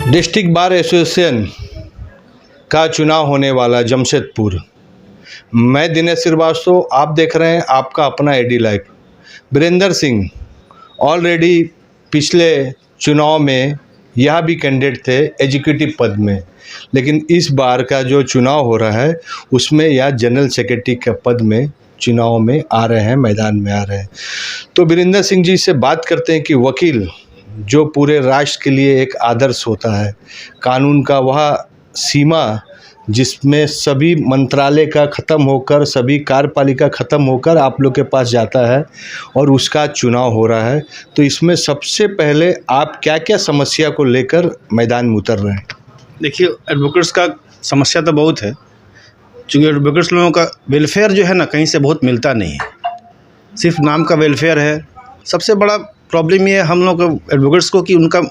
District bar association का चुनाव होने वाला जमशेदपुर। मैं दिनेश श्रीवास्तव, आप देख रहे हैं आपका अपना AD live. Virendra Singh already पिछले चुनाव में यह भी कैंडिडेट थे एग्जीक्यूटिव पद में, लेकिन इस बार का जो चुनाव हो रहा है उसमें यह जनरल सेक्रेटरी के पद में चुनाव में आ रहे हैं, मैदान में आ रहे हैं। तो वीरेंद्र सिंह जी से बात करते हैं कि वकील जो पूरे राष्ट्र के लिए एक आदर्श होता है, कानून का वह सीमा जिसमें सभी मंत्रालय का ख़त्म होकर, सभी कार्यपालिका ख़त्म होकर आप लोग के पास जाता है और उसका चुनाव हो रहा है। तो इसमें सबसे पहले आप क्या क्या समस्या को लेकर मैदान में उतर रहे हैं? देखिए, एडवोकेट्स का समस्या तो बहुत है, क्योंकि एडवोकेट्स लोगों का वेलफेयर जो है ना कहीं से बहुत मिलता नहीं है, सिर्फ नाम का वेलफेयर है। सबसे बड़ा प्रॉब्लम ये है हम लोग एडवोकेट्स को कि उनका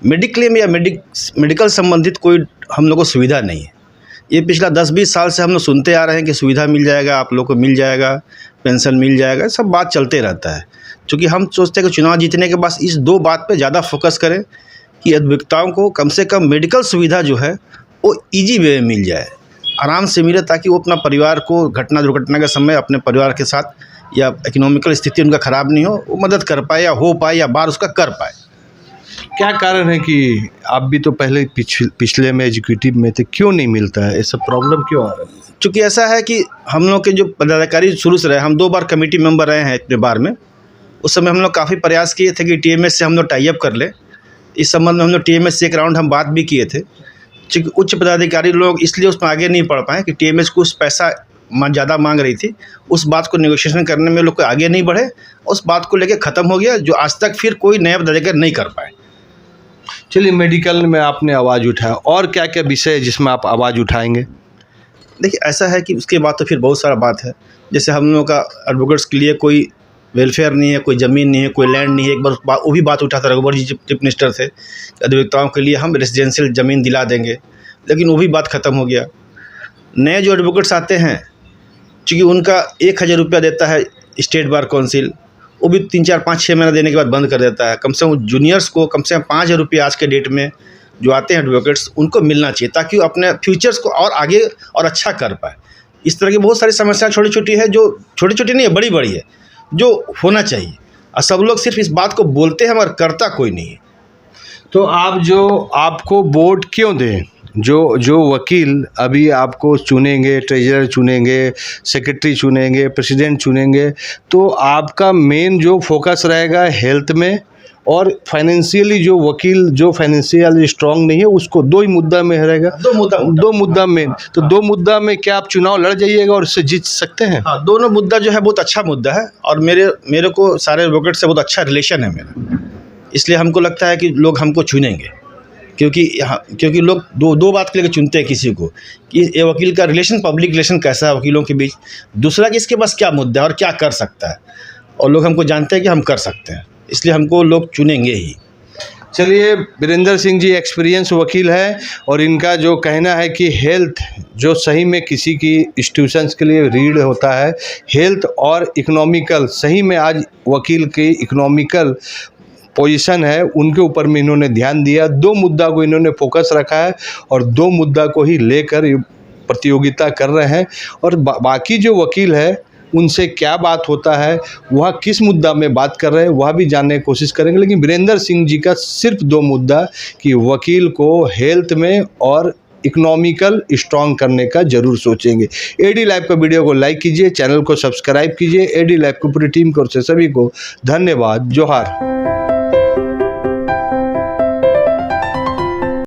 मेडिक्लेम या मेडिकल संबंधित कोई हम लोग को सुविधा नहीं है। ये पिछला 10-20 साल से हम लोग सुनते आ रहे हैं कि सुविधा मिल जाएगा, आप लोग को मिल जाएगा, पेंशन मिल जाएगा, सब बात चलते रहता है। क्योंकि हम सोचते हैं कि चुनाव जीतने के बाद इस दो बात पे ज़्यादा फोकस करें कि अभियुक्ताओं को कम से कम मेडिकल सुविधा जो है वो ईजी वे में मिल जाए, आराम से मिले, ताकि वो अपना परिवार को घटना दुर्घटना के समय अपने परिवार के साथ या इकोनॉमिकल स्थिति उनका ख़राब नहीं हो, वो मदद कर पाए या हो पाए या बार उसका कर पाए। क्या कारण है कि आप भी तो पहले पिछले में एग्जीक्यूटिव में थे, क्यों नहीं मिलता है? ऐसा प्रॉब्लम क्यों आ रहा है? चूँकि ऐसा है कि हम लोग के जो पदाधिकारी शुरू से रहे, हम 2 बार कमेटी मेंबर रहे हैं इतने बार में। उस समय हम लोग काफ़ी प्रयास किए थे कि टीएमएस से हम लोग टाई अप कर ले। इस संबंध में हम लोग टीएमएस से एक राउंड हम बात भी किए थे, चूँकि उच्च पदाधिकारी लोग इसलिए उसमें आगे नहीं बढ़ पाए कि टीएमएस कुछ पैसा ज़्यादा मांग रही थी। उस बात को नेगोशिएशन करने में लोग आगे नहीं बढ़े, उस बात को लेकर ख़त्म हो गया, जो आज तक फिर कोई नया पदाधिकारी नहीं कर पाए। चलिए, मेडिकल में आपने आवाज़ उठाया, और क्या क्या विषय है जिसमें आप आवाज़ उठाएंगे? देखिए, ऐसा है कि उसके बाद तो फिर बहुत सारा बात है। जैसे हम लोगों का एडवोकेट्स के लिए कोई वेलफेयर नहीं है, कोई ज़मीन नहीं है, कोई लैंड नहीं है। एक बार वो भी बात उठा था, रघुवर जी चीफ मिनिस्टर थे, अधिवक्ताओं के लिए हम रेजिडेंशियल ज़मीन दिला देंगे, लेकिन वो भी बात ख़त्म हो गया। नए जो एडवोकेट्स आते हैं, चूँकि उनका 1000 रुपया देता है स्टेट बार काउंसिल, वो भी 3, 4, 5, 6 महीना देने के बाद बंद कर देता है। कम से कम जूनियर्स को कम से कम 5000 रुपये आज के डेट में जो आते हैं एडवोकेट्स, उनको मिलना चाहिए, ताकि वो अपने फ्यूचर्स को और आगे और अच्छा कर पाए। इस तरह की बहुत सारी समस्याएं छोटी छोटी है, जो छोटी छोटी नहीं है, बड़ी बड़ी है, जो होना चाहिए। और सब लोग सिर्फ इस बात को बोलते हैं मगर करता कोई नहीं है। तो आपको वोट क्यों दें? जो वकील अभी आपको चुनेंगे, ट्रेजरर चुनेंगे, सेक्रेटरी चुनेंगे, प्रेसिडेंट चुनेंगे, तो आपका मेन जो फोकस रहेगा हेल्थ में, और फाइनेंशियली जो वकील जो फाइनेंशियली स्ट्रांग नहीं है उसको 2 ही मुद्दा में रहेगा। दो मुद्दा में। तो 2 मुद्दा में क्या आप चुनाव लड़ जाइएगा और उससे जीत सकते हैं? हाँ, दोनों मुद्दा जो है बहुत अच्छा मुद्दा है, और मेरे को सारे एडवोकेट से बहुत अच्छा रिलेशन है मेरा, इसलिए हमको लगता है कि लोग हमको चुनेंगे। क्योंकि लोग दो बात के लिए चुनते हैं किसी को, कि ये वकील का रिलेशन, पब्लिक रिलेशन कैसा है वकीलों के बीच, दूसरा कि इसके पास क्या मुद्दा है और क्या कर सकता है, और लोग हमको जानते हैं कि हम कर सकते हैं, इसलिए हमको लोग चुनेंगे ही। चलिए, वीरेंद्र सिंह जी एक्सपीरियंस वकील है, और इनका जो कहना है कि हेल्थ जो सही में किसी की इंस्टीट्यूशंस के लिए रीढ़ होता है, हेल्थ और इकोनॉमिकल, सही में आज वकील की इकोनॉमिकल पोजीशन है, उनके ऊपर में इन्होंने ध्यान दिया। 2 मुद्दा को इन्होंने फोकस रखा है और 2 मुद्दा को ही लेकर प्रतियोगिता कर रहे हैं। और बाकी जो वकील है उनसे क्या बात होता है, वह किस मुद्दा में बात कर रहे हैं, वह भी जानने की कोशिश करेंगे। लेकिन वीरेंद्र सिंह जी का सिर्फ 2 मुद्दा कि वकील को हेल्थ में और इकोनॉमिकल स्ट्रॉन्ग करने का जरूर सोचेंगे। एडी लाइव का वीडियो को लाइक कीजिए, चैनल को सब्सक्राइब कीजिए। एडी लाइव की पूरी टीम को, सभी को धन्यवाद। जोहार।